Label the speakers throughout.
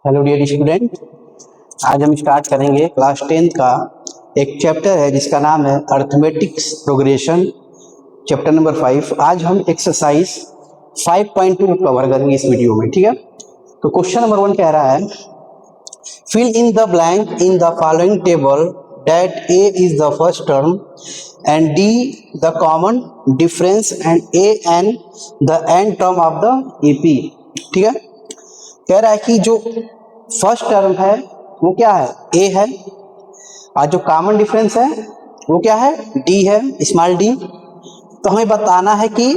Speaker 1: Hello dear student, आज हम start करेंगे क्लास 10 का एक चैप्टर है जिसका नाम है अर्थमेटिक्स प्रोग्रेशन, चैप्टर नंबर 5। आज हम एक्सरसाइज 5.2 कवर करेंगे इस वीडियो में। ठीक है, तो क्वेश्चन नंबर 1 कह रहा है fill in the blank in the following table that a is the first term and d the common difference and a n the nth term of the AP. ठीक है, कह रहा है कि जो फर्स्ट टर्म है वो क्या है, ए है, और जो कॉमन डिफरेंस है वो क्या है, डी है, स्मॉल डी। तो हमें बताना है कि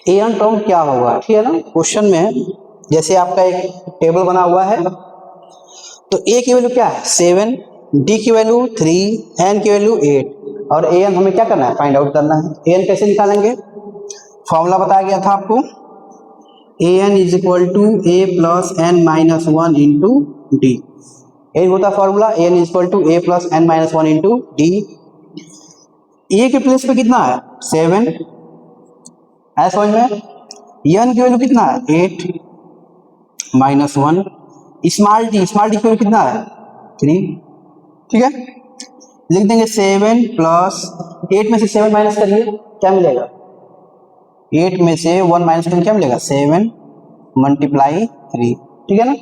Speaker 1: ए एन टर्म क्या होगा। ठीक है ना, क्वेश्चन में जैसे आपका एक टेबल बना हुआ है, तो ए की वैल्यू क्या है 7, डी की वैल्यू 3, एन की वैल्यू 8 और ए एन हमें क्या करना है, फाइंड आउट करना है। ए एन कैसे निकालेंगे, फॉर्मूला बताया गया था आपको, A N is equal to A plus N minus 1 into D. यही होता है formula, A N is equal to A plus N minus 1 into D. A के प्लेस पे कितना है 7 है, समझ में। एन की वैल्यू कितना है 8 माइनस 1, स्मॉल डी की वैल्यू कितना है 3। ठीक है, लिख देंगे 7 प्लस 8 में से 7 माइनस करिए, क्या मिलेगा, 8 में से 1 माइनस करें क्या मिलेगा 7 मल्टीप्लाई 3। ठीक है ना,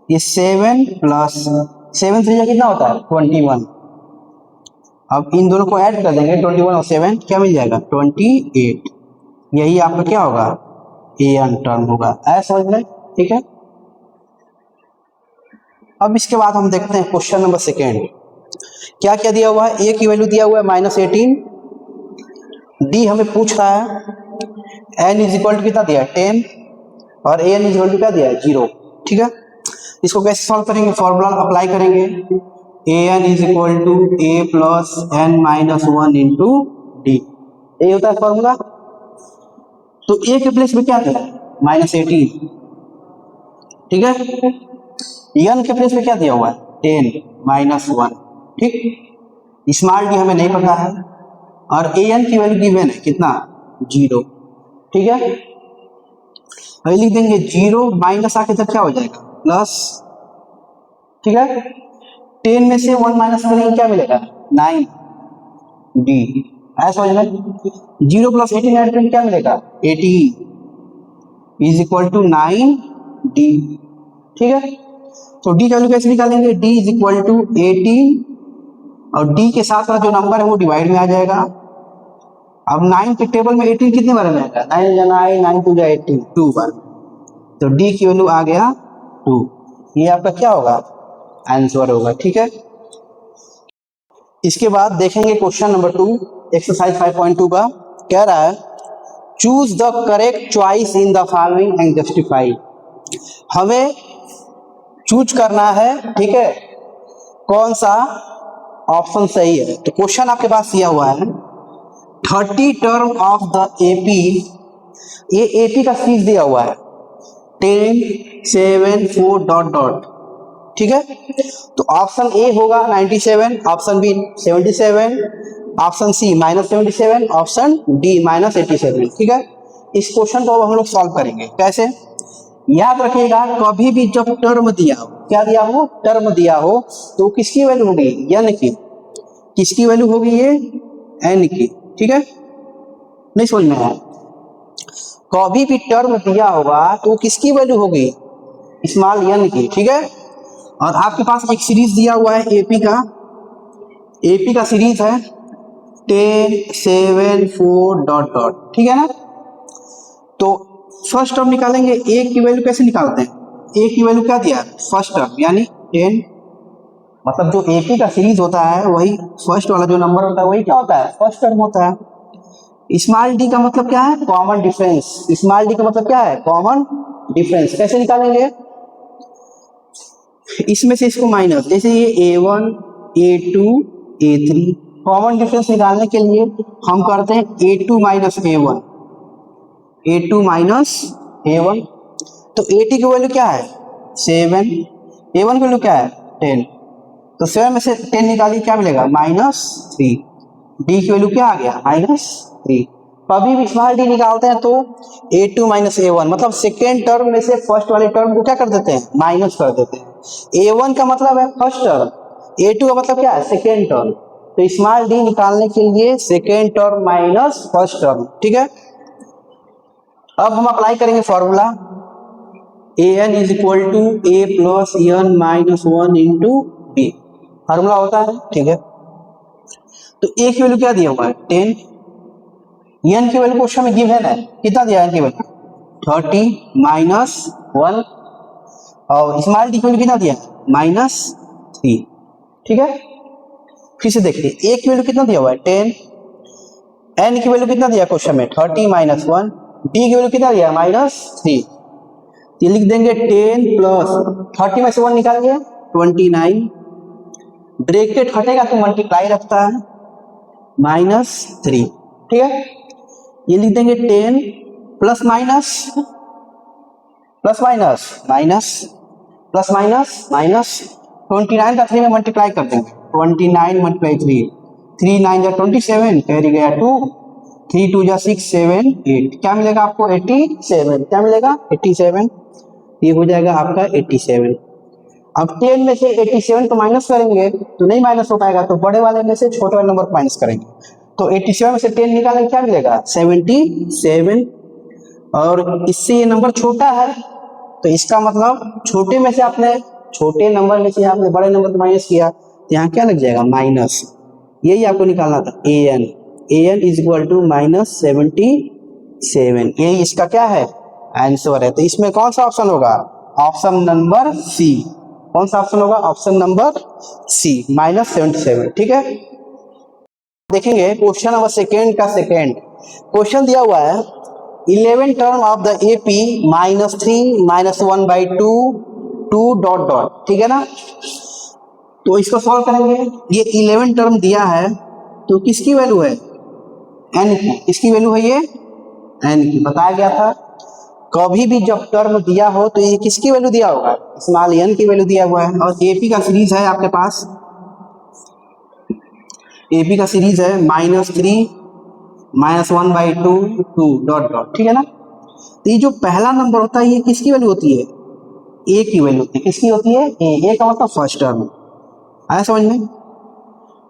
Speaker 1: ये 7 प्लस 7 से कितना होता है 21। अब इन दोनों को ऐड कर देंगे 21 और 7 क्या मिल जाएगा 28। यही आपका क्या होगा ए एन टर्म होगा, ऐसा समझ में। ठीक है, अब इसके बाद हम देखते हैं क्वेश्चन नंबर 2। क्या क्या दिया हुआ है, ए की वैल्यू दिया हुआ है -18, डी हमें पूछ रहा है एन इज इक्वल टू कितना दिया है 10 और ए एन इज इक्वल टू क्या दिया है 0। ठीक है, इसको कैसे सॉल्व करेंगे, फॉर्मूला अप्लाई करेंगे, A N is equal to A plus N minus 1 into D. ये होता है फॉर्मूला। तो ए के प्लेस में क्या दिया -18, ठीक है, एन के प्लेस में क्या दिया हुआ है 10 माइनस 1। ठीक, स्मॉल डी हमें नहीं पता है और ए एन की वैल्यू गिवन है कितना 0। ठीक है, वही लिख देंगे 0 माइनस आके तक क्या हो जाएगा प्लस। ठीक है, 10 में से 1 माइनस करेंगे क्या मिलेगा 9 डी, ऐसा समझ में। 0 प्लस 18 ऐड करेंगे क्या मिलेगा 18 इज इक्वल टू 9 डी। ठीक है, तो डी का वैल्यू कैसे निकालेंगे, डी इज इक्वल टू 18 और डी के साथ वाला जो नंबर है वो डिवाइड में आ जाएगा। अब 9 के टेबल में 18 कितने बार में आएगा 9 × 9 9 2 18 2 बार, तो डी की वैल्यू आ गया 2। ये आपका क्या होगा आंसर होगा। ठीक है, इसके बाद देखेंगे क्वेश्चन नंबर 2 एक्सरसाइज 5.2 का। कह रहा है choose the correct choice in the following and justify. हमें चूज करना है, ठीक है, कौन सा ऑप्शन सही है। तो क्वेश्चन आपके पास दिया हुआ है 30 टर्म ऑफ द एपी, ये एपी का सीरीज दिया हुआ है 10 7 4 डॉट डॉट। ठीक है, तो ऑप्शन ए होगा 97, option B 77, option C -77, option D -87। ठीक है, इस क्वेश्चन को हम लोग सॉल्व करेंगे कैसे, याद रखिएगा कभी भी जब टर्म दिया हो, क्या दिया हो टर्म दिया हो, तो किसकी वैल्यू होगी एन की, किसकी वैल्यू होगी ये एन की। ठीक है, नहीं समझ में आया, कभी भी टर्म दिया होगा तो किसकी वैल्यू होगी स्मॉल एन की। ठीक है, और आपके पास एक सीरीज दिया हुआ है एपी का सीरीज है 10 7 4 डॉट डॉट। ठीक है ना, तो फर्स्ट टर्म निकालेंगे, ए की वैल्यू कैसे निकालते हैं, ए की वैल्यू क्या दिया फर्स्ट टर्म यानी 10, मतलब जो एपी का सीरीज होता है वही फर्स्ट वाला जो नंबर होता है वही क्या होता है फर्स्ट टर्म होता है। स्मॉल डी का मतलब क्या है कॉमन डिफरेंस, स्मॉल डी का मतलब क्या है कॉमन डिफरेंस। कैसे निकालेंगे, इसमें से इसको माइनस, जैसे ये a1 a2 a3, common difference निकालने के लिए हम करते हैं a2 minus a1, a2 minus a1। तो a2 की वैल्यू क्या है 7, a1 की वैल्यू क्या है 10, तो 7 में से 10 निकालिए क्या मिलेगा -3, डी की वैल्यू क्या आ गया -3। कभी भी स्मॉल डी निकालते हैं तो a2 माइनस a1 मतलब सेकेंड टर्म में से फर्स्ट वाले टर्म को क्या कर देते हैं, माइनस कर देते हैं। a1 का मतलब है फर्स्ट टर्म, a2 का मतलब क्या है, सेकेंड टर्म। तो स्मॉल डी निकालने के लिए second term minus first term, ठीक है। अब हम अप्लाई करेंगे formula an is equal to a plus N minus 1 into b, formula होता है, ठीक है। तो a की वैल्यू क्या दिया हुआ है 10, एन की वैल्यू क्वेश्चन में गिवन है, कितना दिया है एन की वैल्यू 30 माइनस 1 और स्मॉल डी की वैल्यू कितना दिया है -3, ठीक है। फिर से देखिए a की वैल्यू कितना दिया हुआ है 10, एन की वैल्यू कितना दिया क्वेश्चन में 30 माइनस 1, डी की वैल्यू कितना दिया -3। तो लिख देंगे 10 प्लस 30 में से 1 निकालिए 29, ब्रैकेट हटेगा तो मल्टीप्लाई रखता है -3, ठीक है। ये लिख देंगे 10 plus minus plus minus minus plus minus minus 29 का 3 में मल्टीप्लाई कर देंगे 29 मल्टीप्लाई 3 9 जा 27 कैरी गया 2 3 2 जा 6 7 8 क्या मिलेगा आपको 87, क्या मिलेगा 87, ये हो जाएगा आपका 87। अब 10 में से 87 को माइनस करेंगे तो नहीं माइनस हो पाएगा, तो बड़े वाले में से छोटे वाले नंबर को माइनस करेंगे। तो 87 में से 10 निकालेंगे क्या मिलेगा 77, और इससे ये नंबर छोटा है तो इसका मतलब छोटे में से आपने छोटे नंबर में से आपने बड़े नंबर को माइनस किया तो यहाँ क्या लग जाएगा माइनस, यही आपको निकालना था an इज इक्वल टू -77, यही इसका क्या है आंसर है। तो इसमें कौन सा ऑप्शन होगा, ऑप्शन नंबर सी, कौन सा ऑप्शन होगा ऑप्शन नंबर सी -77, ठीक है। देखेंगे क्वेश्चन नंबर सेकेंड का सेकेंड क्वेश्चन दिया हुआ है 11 term of the AP -3 -1/2 2 dot dot, ठीक है ना। तो इसको सॉल्व करेंगे, ये 11 टर्म दिया है तो किसकी वैल्यू है n की, किसकी वैल्यू है ये n की, बताया गया था कभी भी जब टर्म दिया हो तो ये किसकी वैल्यू दिया होगा स्मॉल n की वैल्यू दिया हुआ है। और AP का सीरीज है आपके पास, AP का सीरीज है -3 -1/2 2 डॉट डॉट, ठीक है ना। तो ये जो पहला नंबर होता है ये किसकी वैल्यू होती है a की वैल्यू होती है, किसकी होती है a का मतलब फर्स्ट टर्म, आया समझ में।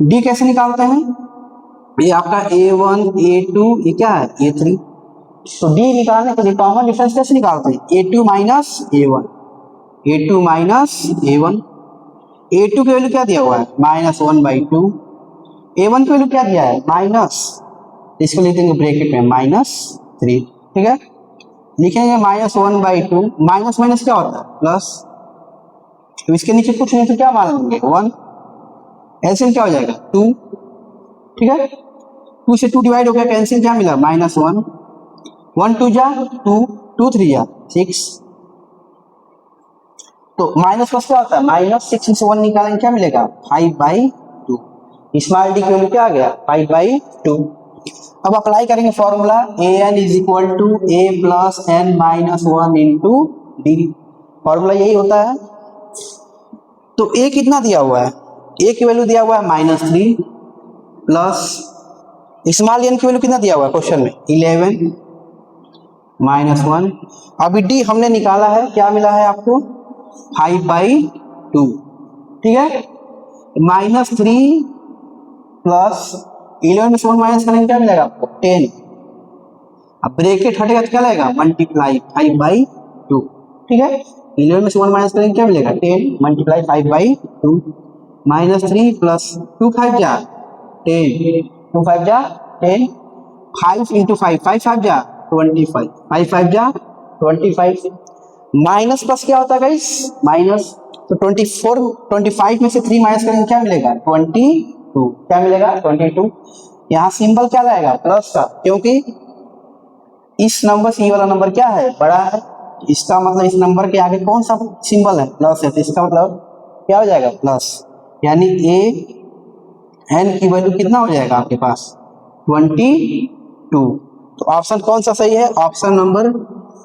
Speaker 1: d कैसे निकालते हैं, ये आपका a1 a2 ये क्या है a3, तो d निकालने के लिए कॉमन डिफरेंस कैसे निकालते हैं a2 minus a1, a2 minus a1, a2 की वैल्यू क्या दिया हुआ है -1/2, a1 की वैल्यू क्या दिया है माइनस, इसको लिख देंगे ब्रैकेट में -3, ठीक है। लिखेंगे -1/2, माइनस माइनस क्या होता है प्लस, तो इसके नीचे कुछ नहीं तो क्या मान लेंगे 1, एलसीएम क्या हो जाएगा 2, ठीक है। 2 से 2 डिवाइड हो गया, कैंसिल क्या मिला -1, 1 2 जा 2 2 3 जा 6, तो माइनस प्लस क्या होता है -6 में से 1 निकालेंगे क्या मिलेगा 5/2, स्मॉल डी की वैल्यू क्या आ गया 5/2। अब अप्लाई करेंगे formula an is equal to a plus n minus 1 into d, formula यही होता है। तो a कितना दिया हुआ है, a की वैल्यू दिया हुआ है -3 प्लस स्मॉल n की वैल्यू कितना दिया हुआ है क्वेश्चन में 11 -1, अभी d हमने निकाला है क्या मिला है आपको 5/2, ठीक है। -3 प्लस 11 में से 1 माइनस करेंगे क्या मिलेगा आपको 10, अब ब्रैकेट हटेगा तो क्या लगेगा मल्टीप्लाई 5/2, ठीक है। 11 में से 1 माइनस करेंगे क्या मिलेगा 10 मल्टीप्लाई 5/2, -3 प्लस 2 5 जा 10 2 5 जा 10, 5 इंटू 5 5 5 जा 25, 5 5 जा 25, माइनस प्लस क्या होता है गाइस माइनस, तो 25 में से 3 माइनस करेंगे क्या मिलेगा 22, क्या मिलेगा 22। यहाँ सिंबल क्या रहेगा प्लस का, क्योंकि इस नंबर से ये वाला नंबर क्या है बड़ा है, इसका मतलब इस नंबर के आगे कौन सा सिंबल है प्लस है, तो इसका मतलब क्या हो जाएगा प्लस, यानी a n की वैल्यू कितना हो जाएगा आपके पास 22। तो ऑप्शन कौन सा सही है, ऑप्शन नंबर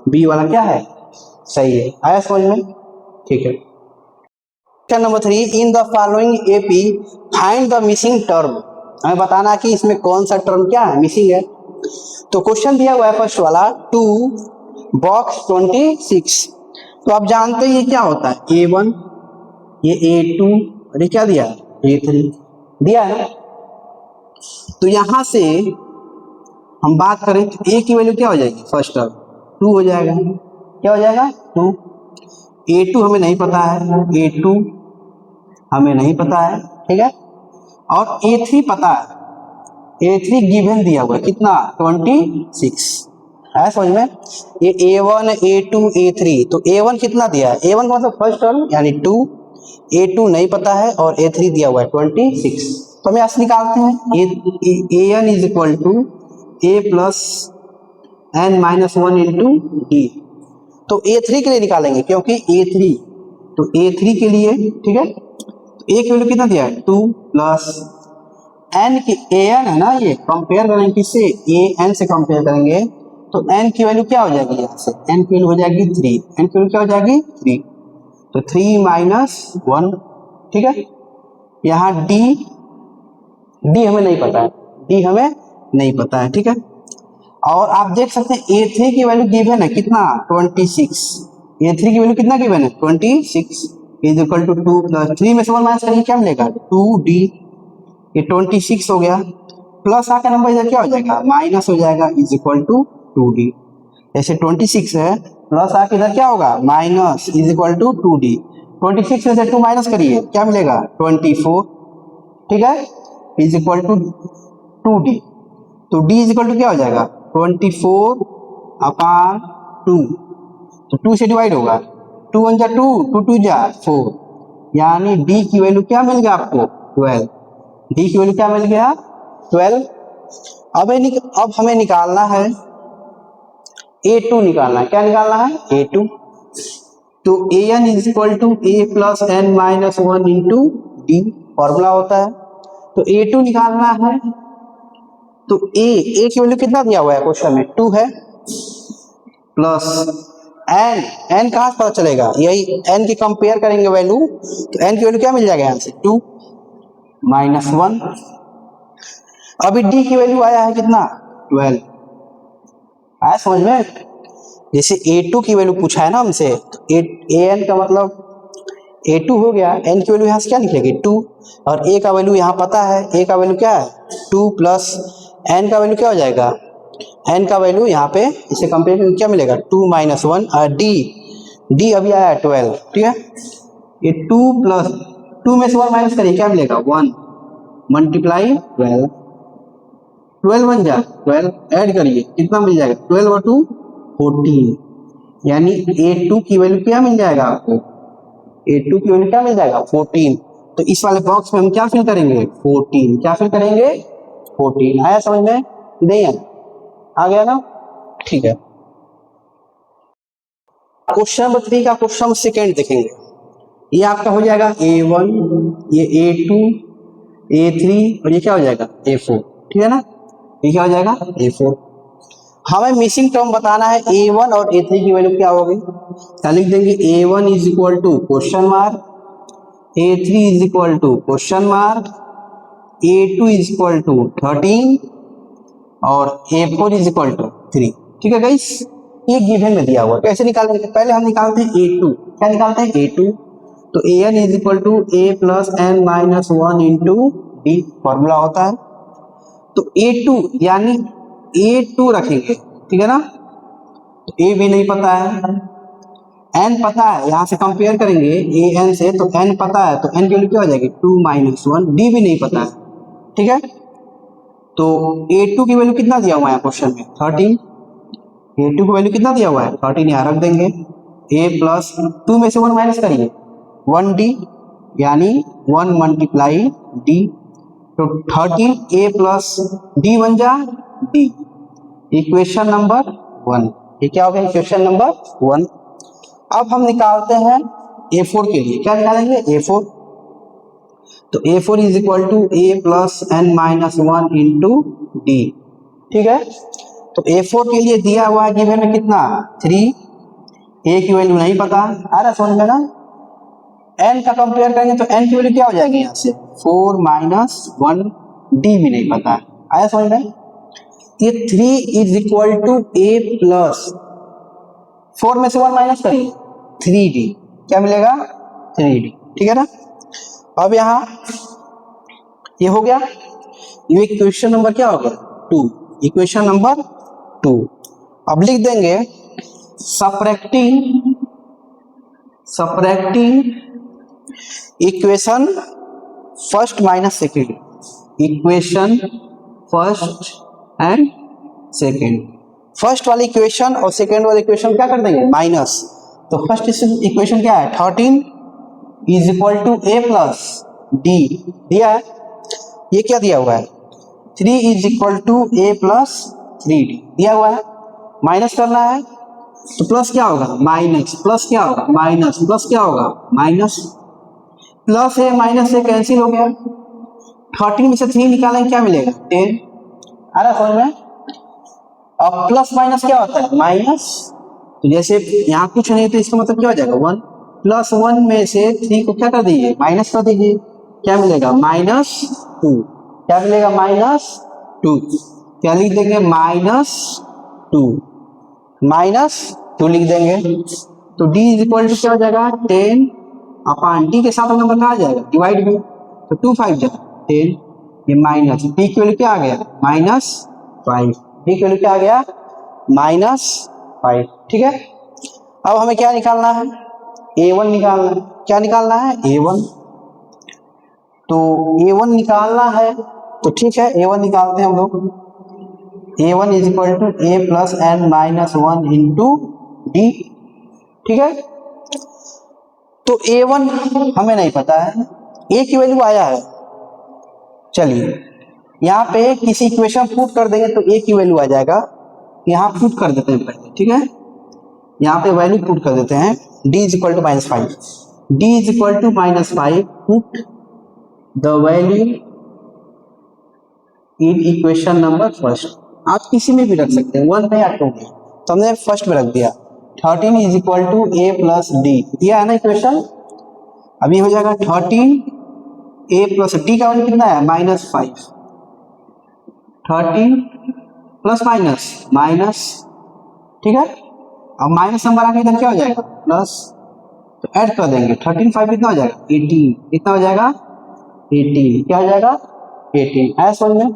Speaker 1: बी वाला क्या है सही है, आया समझ में, ठीक है। Question number 3 in the following AP find the missing term, हमें बताना कि इसमें कौन सा टर्म क्या है मिसिंग है। तो क्वेश्चन दिया हुआ है फर्स्ट वाला 2 बॉक्स 26। तो आप जानते हैं ये क्या होता है, A1, ये A2 और ये क्या दिया है, A3 दिया है ना। तो यहां से हम बात करें तो A की वैल्यू क्या हो जाएगी, फर्स्ट टर्म 2 हो जाएगा, क्या हो जाएगा 2। A2 हमें नहीं पता है, A2 हमें नहीं पता है, ठीक है। और A3 पता है, A3 गिवन दिया हुआ है कितना 26 है, समझ में। ये A1 A2 A3, तो A1 कितना दिया है, A1 का मतलब फर्स्ट टर्म यानी 2, A2 नहीं पता है और A3 दिया हुआ है 26। तो हम यहाँ से निकालते हैं AN is equal to A plus N minus 1 into d. तो A3 के लिए निकालेंगे क्योंकि A3, तो A3 के लिए, ठीक है, तो A की वैल्यू कितना दिया है 2 प्लस N की, AN है ना, ये कंपेयर करेंगे किससे, AN से कंपेयर करेंगे तो N की वैल्यू क्या हो जाएगी, यहाँ से N की वैल्यू हो जाएगी 3, N की वैल्यू क्या हो जाएगी 3, तो 3 माइनस 1, ठीक है। यहाँ D हमें नहीं पता है, D हमें नहीं पता है, ठीक है। और आप देख सकते हैं A3 की वैल्यू गिवन है कितना 26, A3 की वैल्यू कितना गिवन है 26 इज इक्वल टू 2 प्लस 3 में से 1 माइनस करेंगे क्या मिलेगा 2D, ये 26 हो गया, प्लस आकर नंबर इधर क्या हो जाएगा माइनस हो जाएगा इज इक्वल टू 2D। जैसे 26 है प्लस आके इधर क्या होगा minus is equal to 2D, 26 में से 2 माइनस करिए क्या मिलेगा 24, ठीक है, इज इक्वल टू 2D। तो D इज इक्वल टू क्या हो जाएगा 24 अपान 2, तो 2 से डिवाइड होगा, 2 1 जा 2, 2 2 जा 4, यानी D की वैल्यू क्या मिल गया आपको 12, D की वैल्यू क्या मिल गया 12। अब हमें निकालना है A2 निकालना है, क्या निकालना है A2। तो AN is equal to A plus N minus 1 into D formula होता है। तो A2 निकालना है, तो A की वैल्यू कितना दिया हुआ है क्वेश्चन में 2 है, प्लस N कहाँ से पता चलेगा, यही N की कंपेयर करेंगे वैल्यू, तो N की वैल्यू क्या मिल जाएगा यहाँ से 2 माइनस 1। अभी D की वैल्यू आया है कितना 12, आया समझ में। जैसे A2 की वैल्यू पूछा है ना हमसे, तो AN का मतलब A2 हो गया, N की वैल्यू यहाँ से क्या निकलेगी 2, और A का वैल्यू यहाँ पता है, A का वैल्यू क्या है 2 प्लस N का वैल्यू क्या हो जाएगा, N का वैल्यू यहाँ पे इसे कंपेयर करके क्या मिलेगा 2 माइनस 1, और D अभी आया 12, ठीक है। ये 2 प्लस 2 में से 1 माइनस करिए क्या मिलेगा 1 मल्टीप्लाई 12, 12 बन जा 12, ऐड करिए कितना मिल जाएगा 12 और 2 14, यानी A2 की वैल्यू क्या मिल जाएगा आपको, A2 की वैल्यू क्या मिल जाएगा 14। तो इस वाले बॉक्स में हम क्या फिल करेंगे 14, क्या फिल करेंगे 14। आया समझ में, नहीं है, आ गया ना, ठीक है। क्वेश्चन नंबर 3 का क्वेश्चन नंबर सेकेंड देखेंगे, ये आपका हो जाएगा A1, ये A2, A3 और ये क्या हो जाएगा A4, ठीक है ना, ये क्या हो जाएगा A4। हमें मिसिंग टर्म बताना है A1 और A3 की वैल्यू क्या होगी, क्या लिख देंगे A1 is equal to question mark, A3 is equal to question mark, A2 is equal to 13 और A4 इज इक्वल टू 3, ठीक है गाइस। ये गिवन में दिया हुआ, कैसे निकालेंगे, पहले हम निकालते हैं A2, क्या निकालते हैं A2, तो AN is equal to A plus N minus 1 into D formula होता है। तो A2 यानी A2 रखेंगे, ठीक है ना, तो A भी नहीं पता है, N पता है, यहाँ से कंपेयर करेंगे AN से, तो N पता है, तो N की वैल्यू क्या हो जाएगी 2 माइनस 1, D भी नहीं पता है, ठीक है। तो A2 की वैल्यू कितना दिया हुआ है क्वेश्चन में 13, A2 की वैल्यू कितना दिया हुआ है 13, यहाँ रख देंगे, A प्लस 2 में से 1 माइनस करिए 1D, यानी 1 मल्टीप्लाई D, तो 13 A प्लस D बन जा D, इक्वेशन नंबर 1, ये क्या हो गया इक्वेशन नंबर 1। अब हम निकालते हैं A4 के लिए, क्या निकालेंगे A4, तो A4 is equal to A plus N minus 1 into D, ठीक है। तो A4 के लिए दिया हुआ है गिवन में कितना 3, A की वैल्यू नहीं पता, आ रहा समझ में ना। N का कंपेयर करेंगे तो N की वैल्यू क्या हो जाएगी यहाँ से 4 माइनस 1, D भी नहीं पता, आया समझ में। ये 3 is equal to A plus 4 में से 1 माइनस करिए 3d, क्या मिलेगा 3d, ठीक है ना। अब यहाँ ये हो गया, ये इक्वेशन नंबर क्या हो गया 2, इक्वेशन नंबर 2। अब लिख देंगे subtracting equation first minus second, equation first and second, first वाली इक्वेशन और सेकेंड वाली इक्वेशन क्या कर देंगे माइनस। तो फर्स्ट इक्वेशन क्या है 13 is equal to A plus d दिया है, ये क्या दिया हुआ है 3 is equal to A plus 3d दिया हुआ है, माइनस करना है तो प्लस क्या होगा माइनस, प्लस क्या होगा माइनस, प्लस क्या होगा माइनस, प्लस है माइनस से कैंसिल हो गया, 13 में से 3 निकालेंगे क्या मिलेगा 10, आ रहा समझ में। अब प्लस माइनस क्या होता है माइनस, तो जैसे यहाँ कुछ नहीं तो इसका मतलब क्या हो जाएगा 1, प्लस 1 में से 3 को क्या कर दीजिए माइनस कर दीजिए, क्या मिलेगा -2, क्या मिलेगा -2, क्या लिख देंगे -2 लिख देंगे। तो d इज इक्वल टू क्या हो जाएगा 10 अपॉन d के साथ नंबर कहा जाएगा डिवाइड में, तो 2 5 जाएगा 10, ये माइनस d की वैल्यू क्या आ गया -5, d की वैल्यू क्या आ गया -5, ठीक है। अब हमें क्या निकालना है a1 निकालना है, क्या निकालना है a1, तो a1 निकालना है तो ठीक है a1 निकालते हैं हम लोग, a1 is equal to A plus N minus 1 into D, ठीक है। तो a1 हमें नहीं पता है, a की वैल्यू आया है, चलिए यहाँ पे किसी इक्वेशन पुट कर देंगे तो a की वैल्यू आ जाएगा, यहाँ पुट कर देते हैं पहले, ठीक है, यहाँ पे वैल्यू पुट कर देते हैं d is equal to -5, d is equal to -5, put the value in equation number first, आप किसी में भी रख सकते हैं 1 में या 2 में, तो हमने फर्स्ट में रख दिया 13 is equal to A plus d दिया है ना इक्वेशन। अभी हो जाएगा 13 ए प्लस डी का वैल्यू कितना है -5, 13 प्लस माइनस, ठीक है। अब माइनस नंबर आके इधर क्या हो जाएगा प्लस, तो ऐड कर देंगे 13 5 कितना हो जाएगा 18, कितना हो जाएगा 18, क्या हो जाएगा 18, है समझ में।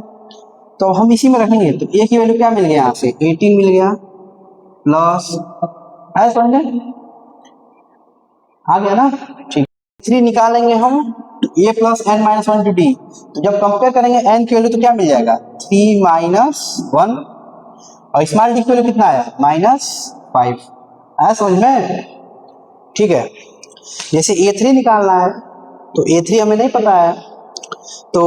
Speaker 1: तो हम इसी में रखेंगे तो a की वैल्यू क्या मिल गया यहाँ से 18 मिल गया, प्लस है समझ में, आ गया ना, ठीक। 3 निकालेंगे हम तो a plus N minus 1 to d, तो जब कंपेयर करेंगे n की वैल्यू तो क्या मिल जाएगा 3 -1, और स्मॉल डी की वैल्यू कितना आया -5, है समझ में, ठीक है। जैसे a3 निकालना है तो a3 हमें नहीं पता है, तो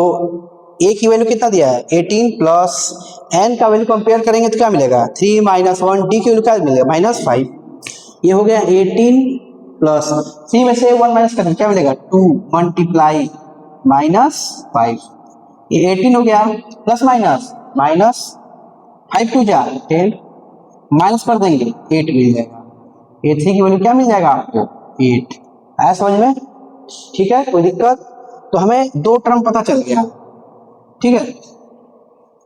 Speaker 1: a की वैल्यू कितना दिया है 18 प्लस n का वैल्यू कंपेयर करेंगे तो क्या मिलेगा 3 -1, d की वैल्यू क्या मिलेगा -5, ये हो गया 18 प्लस 3 में से 1 माइनस करेंगे क्या मिलेगा 2 मल्टीप्लाई -5, ये 18 हो गया प्लस माइनस 5 2 जा 10, माइनस कर देंगे 8 मिल जाएगा, a3 की वैल्यू क्या मिल जाएगा आपको 8, है समझ में, ठीक है, कोई दिक्कत। तो हमें 2 टर्म पता चल गया, ठीक है।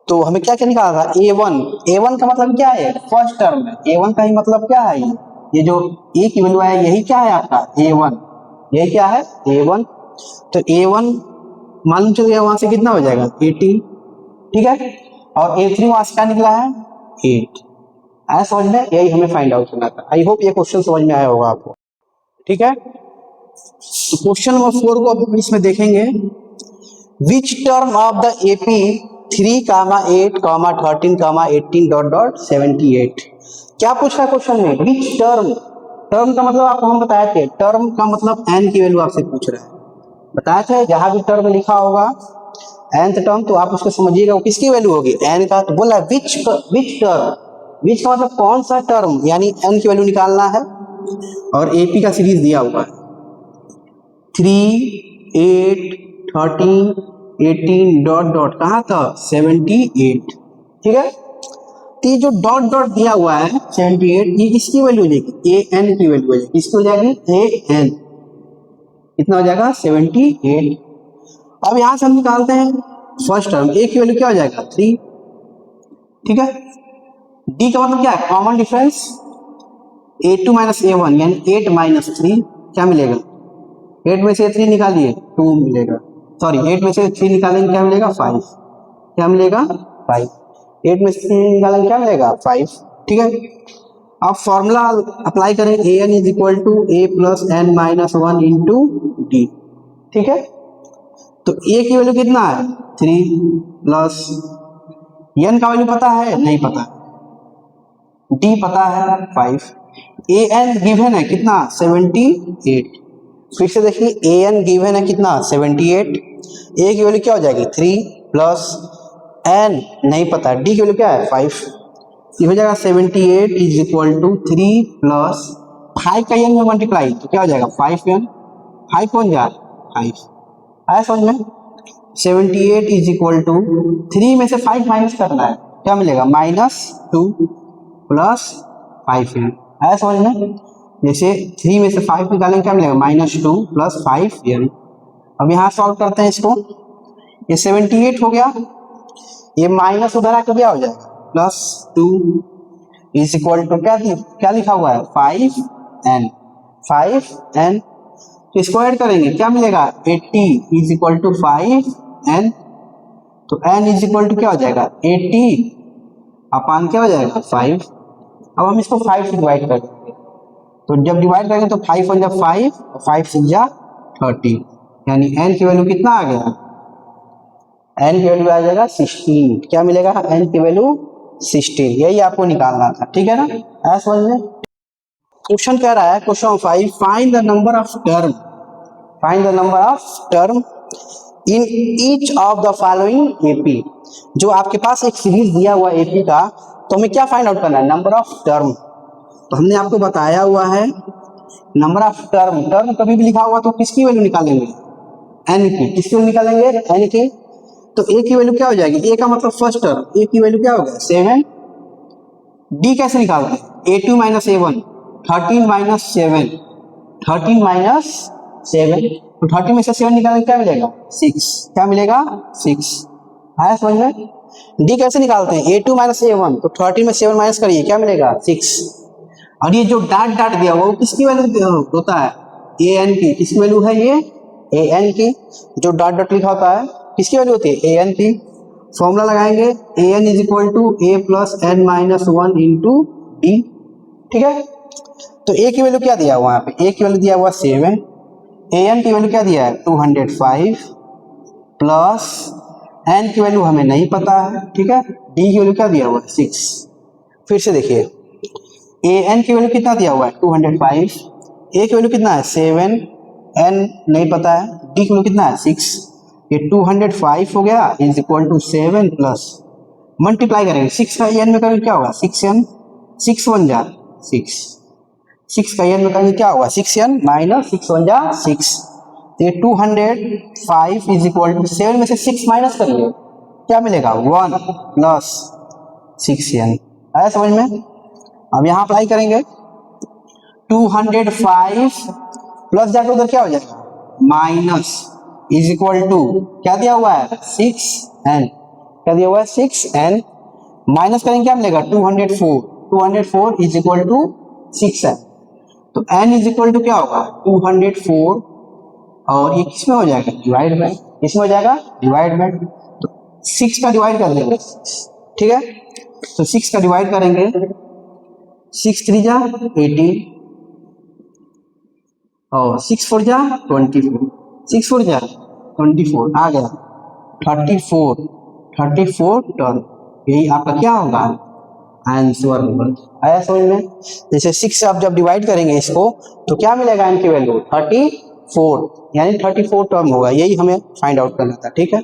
Speaker 1: तो हमें क्या क्या निकालना था a1 का मतलब क्या है फर्स्ट टर्म है, a1 का ही मतलब क्या है ये जो a की वैल्यू है यही क्या है आपका a1, यही क्या है a1, तो a1 मालूम चल गया, वहां से कितना हो जाएगा 18, ठीक है, और a3 वहां से क्या निकला है 8, ऐसा समझ में, यही हमें फाइंड आउट करना था। आई होप ये क्वेश्चन समझ में आया होगा आपको, ठीक है। तो क्वेश्चन नंबर 4 को अब इसमें देखेंगे, which term of the AP 3, 8, 13, 18 ... 78, क्या पूछा है क्वेश्चन में विच टर्म, टर्म का मतलब आपको हम बताए थे, टर्म का मतलब n की वैल्यू आपसे पूछ रहा है, बताया थे जहां भी टर्म लिखा होगा nth टर्म तो आप उसको समझिएगा वो किसकी वैल्यू होगी n का, तो बोला विच टर्म, विच का मतलब कौन सा टर्म, यानी n की वैल्यू निकालना है, और AP का सीरीज दिया हुआ है 3, 8, 13, 18 ... कहाँ था 78, ठीक है। तो ये जो डॉट दिया हुआ है 78, ये किसकी वैल्यू हो जाएगी an की वैल्यू हो जाएगी, किसकी हो जाएगी an, कितना हो जाएगा 78। अब यहां से हम निकालते हैं फर्स्ट टर्म, a की वैल्यू क्या हो जाएगा 3, ठीक है। डी का मतलब क्या है, common difference a2 minus a1 यानी 8 माइनस 3 क्या मिलेगा, 8 में से 3 निकालिए 2 मिलेगा, सॉरी 8 में से 3 निकालेंगे क्या मिलेगा 5, क्या मिलेगा 5, 8 में से 3 निकालेंगे क्या मिलेगा 5, ठीक है। अब फॉर्मूला अप्लाई करें, A N is equal to A plus N minus 1 into D, ठीक है। तो ए की वैल्यू कितना है 3 प्लस एन का वैल्यू पता है नहीं पता, डी पता है 5, ए एन गिवन है कितना 78, फिर से देखिए ए एन गिवन है कितना 78, ए की वैल्यू क्या हो जाएगी 3 प्लस एन नहीं पता, डी की वैल्यू क्या है 5, ये हो जाएगा 78 इज इक्वल टू 3 प्लस 5 का एन में मल्टीप्लाई तो क्या हो जाएगा 5 एन, 5 कौन जा 5 आया समझ में। 78 इज इक्वल टू 3 में से 5 माइनस करना है क्या मिलेगा -2 प्लस 5 एन, आया समझ में। जैसे 3 में से 5 निकालेंगे क्या मिलेगा -2 प्लस 5 एन। अब यहाँ सॉल्व करते हैं इसको, ये 78 हो गया, ये माइनस उधर आकर क्या हो जाएगा +2 इज इक्वल टू क्या लिखा हुआ है 5n, 5n तो इसको ऐड करेंगे क्या मिलेगा 80 इज इक्वल टू 5n, तो n इज इक्वल टू क्या हो जाएगा 80 अपान क्या हो जाएगा 5। अब हम इसको 5 से डिवाइड करेंगे, तो जब डिवाइड करेंगे तो 5 1 जा 5 और 5 6 जा 30, यानी n की वैल्यू कितना आ गया, n की वैल्यू आ जाएगा 16, क्या मिलेगा n की वैल्यू 16, यही आपको निकालना था, ठीक है ना, ऐसा समझ में। क्वेश्चन कह रहा है question 5, find the number of term, find the number of term in each of the following AP, जो आपके पास एक सीरीज दिया हुआ एपी का, तो हमें क्या फाइंड आउट करना है नंबर ऑफ टर्म। तो हमने आपको बताया हुआ है नंबर ऑफ टर्म, टर्म कभी भी लिखा हुआ तो किसकी वैल्यू निकालेंगे n की, किसकी वैल्यू निकालेंगे n की, तो a की वैल्यू क्या हो जाएगी, a का मतलब फर्स्ट टर्म, a की वैल्यू क्या हो गया 7, d कैसे निकालते हैं a2 minus a1 13 minus 7, 13 minus 7, तो 13 में से 7 निकालेंगे क्या मिलेगा 6, क्या मिलेगा 6, आया समझ में। d कैसे निकालते हैं a2 माइनस a1, तो 13 में 7 माइनस करिए क्या मिलेगा 6, और ये जो डाट डाट दिया हुआ वो किसकी वैल्यू होता है an की, किसकी वैल्यू है ये an की, जो डाट डाट लिखा होता है किसकी वैल्यू होती है an की। फॉर्मूला लगाएंगे an is equal to a plus N minus 1 into D, ठीक है। तो a की वैल्यू क्या दिया हुआ है, यहाँ पे a की वैल्यू दिया हुआ 7, an की वैल्यू क्या दिया है 205 प्लस n की वैल्यू हमें नहीं पता है, ठीक है, d की वैल्यू क्या दिया हुआ है 6। फिर से देखिए an की वैल्यू कितना दिया हुआ है 205, a की वैल्यू कितना है 7, n नहीं पता है, d की वैल्यू कितना है 6, ये 205 हो गया is equal to 7 plus multiply करेंगे 6 का n में करेंगे क्या होगा 6n, 6 1 जा 6, 6 का n में करेंगे क्या होगा 6n माइनस 6 1 जा 6, ये 205 इज इक्वल टू 7 में से 6 माइनस करिए क्या मिलेगा 1 प्लस 6n, आया समझ में। अब यहाँ अप्लाई करेंगे 205 प्लस जाकर उधर क्या हो जाएगा माइनस इज इक्वल टू क्या दिया हुआ है 6n, क्या दिया हुआ है 6n, माइनस करेंगे क्या मिलेगा 204, 204 इज इक्वल टू 6n, तो n इज इक्वल टू क्या होगा 204, और ये किसमें हो जाएगा डिवाइड में, किसमें हो जाएगा डिवाइड में, तो 6 का डिवाइड कर देंगे, ठीक है, तो 6 का डिवाइड करेंगे 6 3 जा 18 और 6 4 जा 24, 6 4 जा 24 आ गया 34, 34 टर्म, यही आपका क्या होगा आंसर होगा, आया समझ में। जैसे 6 से आप जब डिवाइड करेंगे इसको तो क्या मिलेगा n की वैल्यू 34, यानी 34 टर्म होगा, यही हमें फाइंड आउट करना था, ठीक है।